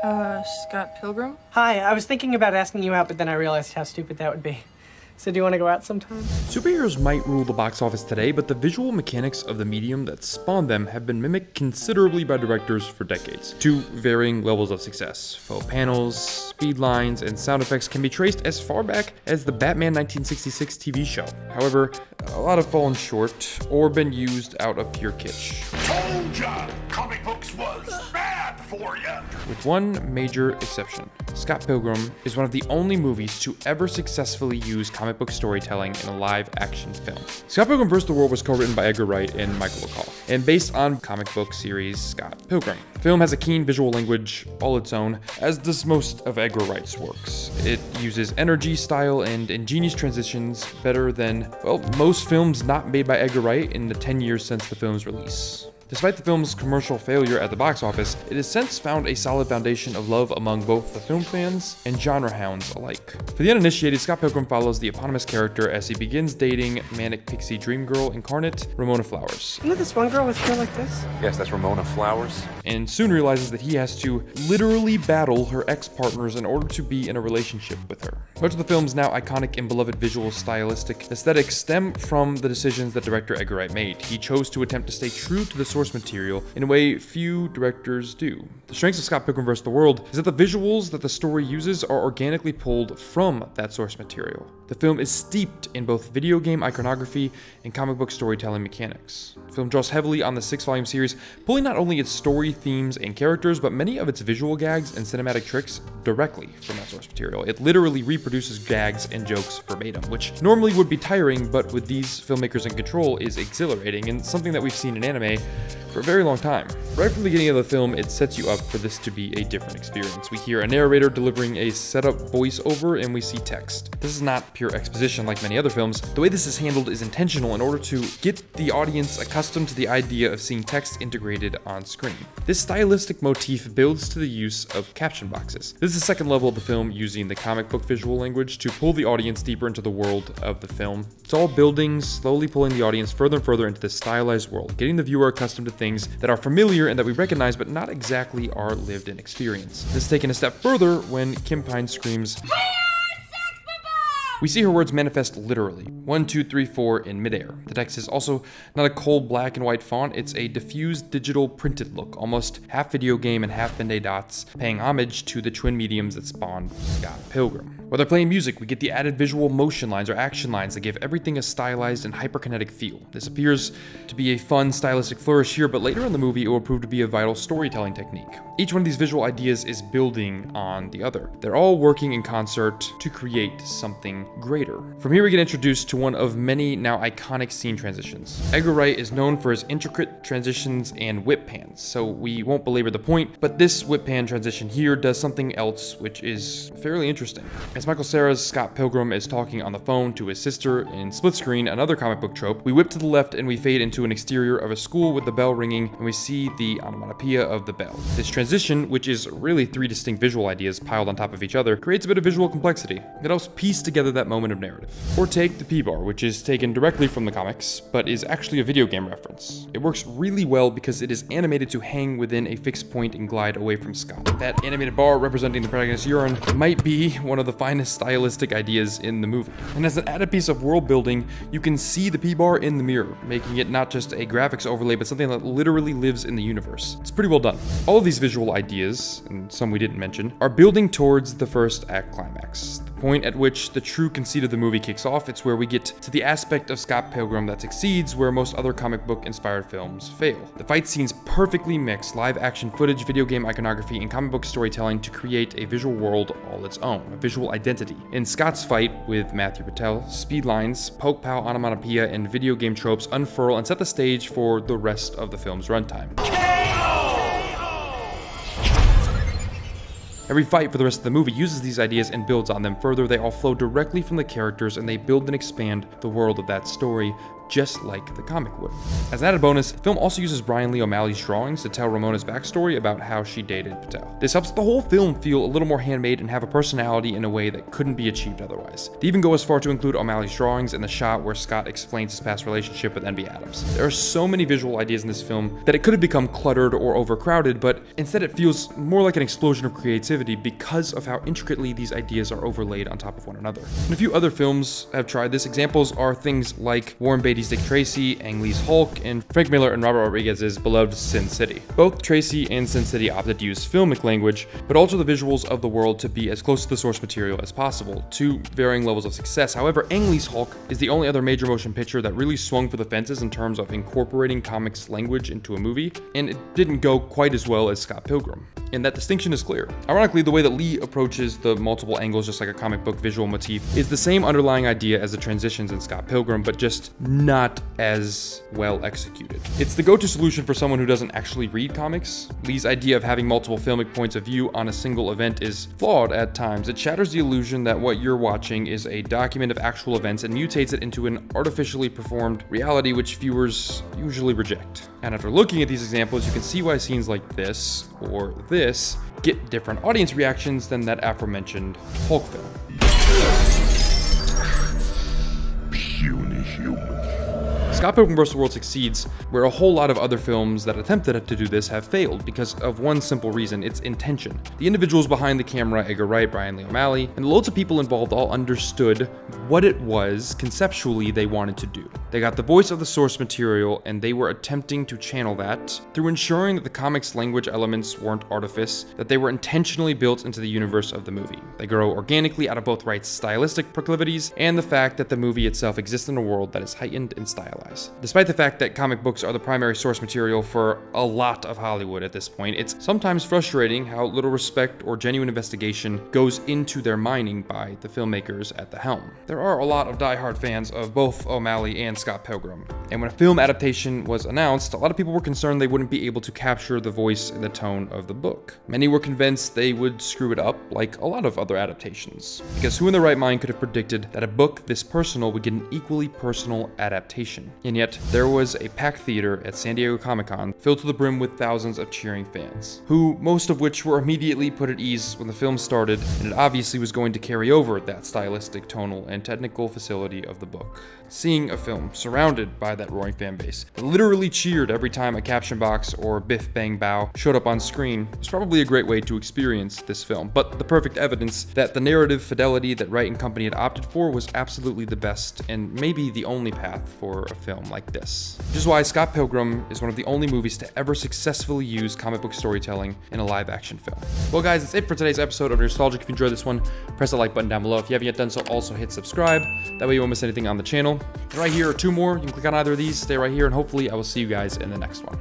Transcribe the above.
Scott Pilgrim? Hi, I was thinking about asking you out, but then I realized how stupid that would be. So do you want to go out sometime? Superheroes might rule the box office today, but the visual mechanics of the medium that spawned them have been mimicked considerably by directors for decades, to varying levels of success. Faux panels, speed lines, and sound effects can be traced as far back as the Batman 1966 TV show. However, a lot have fallen short, or been used out of pure kitsch. Told ya! Comic books was bad for ya! With one major exception. Scott Pilgrim is one of the only movies to ever successfully use comic book storytelling in a live-action film. Scott Pilgrim vs. the World was co-written by Edgar Wright and Michael McCall, and based on comic book series Scott Pilgrim. The film has a keen visual language all its own, as does most of Edgar Wright's works. It uses energy, style, and ingenious transitions better than, well, most films not made by Edgar Wright in the 10 years since the film's release. Despite the film's commercial failure at the box office, it has since found a solid foundation of love among both the film fans and genre hounds alike. For the uninitiated, Scott Pilgrim follows the eponymous character as he begins dating manic pixie dream girl incarnate Ramona Flowers. You know this one girl with hair like this? Yes, that's Ramona Flowers. And soon realizes that he has to literally battle her ex-partners in order to be in a relationship with her. Much of the film's now iconic and beloved visual stylistic aesthetics stem from the decisions that director Edgar Wright made. He chose to attempt to stay true to the source material in a way few directors do. The strengths of Scott Pilgrim vs. the World is that the visuals that the story uses are organically pulled from that source material. The film is steeped in both video game iconography and comic book storytelling mechanics. The film draws heavily on the 6-volume series, pulling not only its story, themes, and characters, but many of its visual gags and cinematic tricks directly from that source material. It literally reproduces gags and jokes verbatim, which normally would be tiring, but with these filmmakers in control is exhilarating and something that we've seen in anime for a very long time. Right from the beginning of the film, it sets you up for this to be a different experience. We hear a narrator delivering a setup voiceover and we see text. This is not pure exposition like many other films. The way this is handled is intentional in order to get the audience accustomed to the idea of seeing text integrated on screen. This stylistic motif builds to the use of caption boxes. This is the second level of the film, using the comic book visual language to pull the audience deeper into the world of the film. It's all building, slowly pulling the audience further and further into this stylized world, getting the viewer accustomed to things that are familiar and that we recognize but not exactly our lived-in experience. This is taken a step further when Kim Pine screams, we see her words manifest literally, 1, 2, 3, 4 in midair. The text is also not a cold black and white font, it's a diffused digital printed look, almost half video game and half Ben-Day dots, paying homage to the twin mediums that spawned Scott Pilgrim. Whether playing music, we get the added visual motion lines or action lines that give everything a stylized and hyperkinetic feel. This appears to be a fun stylistic flourish here, but later in the movie it will prove to be a vital storytelling technique. Each one of these visual ideas is building on the other. They're all working in concert to create something greater. From here we get introduced to one of many now iconic scene transitions. Edgar Wright is known for his intricate transitions and whip pans, so we won't belabor the point, but this whip pan transition here does something else which is fairly interesting. As Michael Cera's Scott Pilgrim is talking on the phone to his sister in split screen, another comic book trope, we whip to the left and we fade into an exterior of a school with the bell ringing, and we see the onomatopoeia of the bell. This transition, which is really 3 distinct visual ideas piled on top of each other, creates a bit of visual complexity. It helps piece together that moment of narrative. Or take the P-bar, which is taken directly from the comics, but is actually a video game reference. It works really well because it is animated to hang within a fixed point and glide away from Scott. That animated bar representing the protagonist's urine might be one of the finest stylistic ideas in the movie. And as an added piece of world building, you can see the P-bar in the mirror, making it not just a graphics overlay, but something that literally lives in the universe. It's pretty well done. All of these visual ideas, and some we didn't mention, are building towards the first act climax. The point at which the true conceit of the movie kicks off. It's where we get to the aspect of Scott Pilgrim that succeeds where most other comic book inspired films fail. The fight scenes perfectly mix live action footage, video game iconography, and comic book storytelling to create a visual world all its own, a visual identity. In Scott's fight with Matthew Patel, speed lines, poke pow onomatopoeia, and video game tropes unfurl and set the stage for the rest of the film's runtime. Every fight for the rest of the movie uses these ideas and builds on them further. They all flow directly from the characters and they build and expand the world of that story just like the comic would. As an added bonus, the film also uses Bryan Lee O'Malley's drawings to tell Ramona's backstory about how she dated Patel. This helps the whole film feel a little more handmade and have a personality in a way that couldn't be achieved otherwise. They even go as far to include O'Malley's drawings in the shot where Scott explains his past relationship with N.B. Adams. There are so many visual ideas in this film that it could have become cluttered or overcrowded, but instead it feels more like an explosion of creativity because of how intricately these ideas are overlaid on top of one another. And a few other films have tried this. Examples are things like Warren Beatty's Dick Tracy, Ang Lee's Hulk, and Frank Miller and Robert Rodriguez's beloved Sin City. Both Tracy and Sin City opted to use filmic language, but alter the visuals of the world to be as close to the source material as possible, to varying levels of success. However, Ang Lee's Hulk is the only other major motion picture that really swung for the fences in terms of incorporating comics language into a movie, and it didn't go quite as well as Scott Pilgrim. And that distinction is clear. Ironically, the way that Lee approaches the multiple angles just like a comic book visual motif is the same underlying idea as the transitions in Scott Pilgrim, but just not as well executed. It's the go-to solution for someone who doesn't actually read comics. Lee's idea of having multiple filmic points of view on a single event is flawed at times. It shatters the illusion that what you're watching is a document of actual events and mutates it into an artificially performed reality which viewers usually reject. And after looking at these examples, you can see why scenes like this or this get different audience reactions than that aforementioned Hulk film. Puny human. Scott Pilgrim vs. the World succeeds where a whole lot of other films that attempted to do this have failed because of one simple reason: its intention. The individuals behind the camera, Edgar Wright, Bryan Lee O'Malley, and loads of people involved all understood what it was conceptually they wanted to do. They got the voice of the source material and they were attempting to channel that through ensuring that the comics language elements weren't artifice, that they were intentionally built into the universe of the movie. They grow organically out of both Wright's stylistic proclivities and the fact that the movie itself exists in a world that is heightened and stylized. Despite the fact that comic books are the primary source material for a lot of Hollywood at this point, it's sometimes frustrating how little respect or genuine investigation goes into their mining by the filmmakers at the helm. There are a lot of diehard fans of both O'Malley and Scott Pilgrim, and when a film adaptation was announced, a lot of people were concerned they wouldn't be able to capture the voice and the tone of the book. Many were convinced they would screw it up like a lot of other adaptations, because who in their right mind could have predicted that a book this personal would get an equally personal adaptation? And yet, there was a packed theater at San Diego Comic-Con filled to the brim with thousands of cheering fans, who most of which were immediately put at ease when the film started, and it obviously was going to carry over that stylistic, tonal, and technical facility of the book. Seeing a film surrounded by that roaring fan base that literally cheered every time a caption box or biff bang bow showed up on screen was probably a great way to experience this film, but the perfect evidence that the narrative fidelity that Wright and company had opted for was absolutely the best and maybe the only path for a film like this. Which is why Scott Pilgrim is one of the only movies to ever successfully use comic book storytelling in a live action film. Well guys, that's it for today's episode of Nerdstalgic. If you enjoyed this one, press the like button down below. If you haven't yet done so, also hit subscribe. That way you won't miss anything on the channel. Right here are two more. You can click on either of these, stay right here, and hopefully I will see you guys in the next one.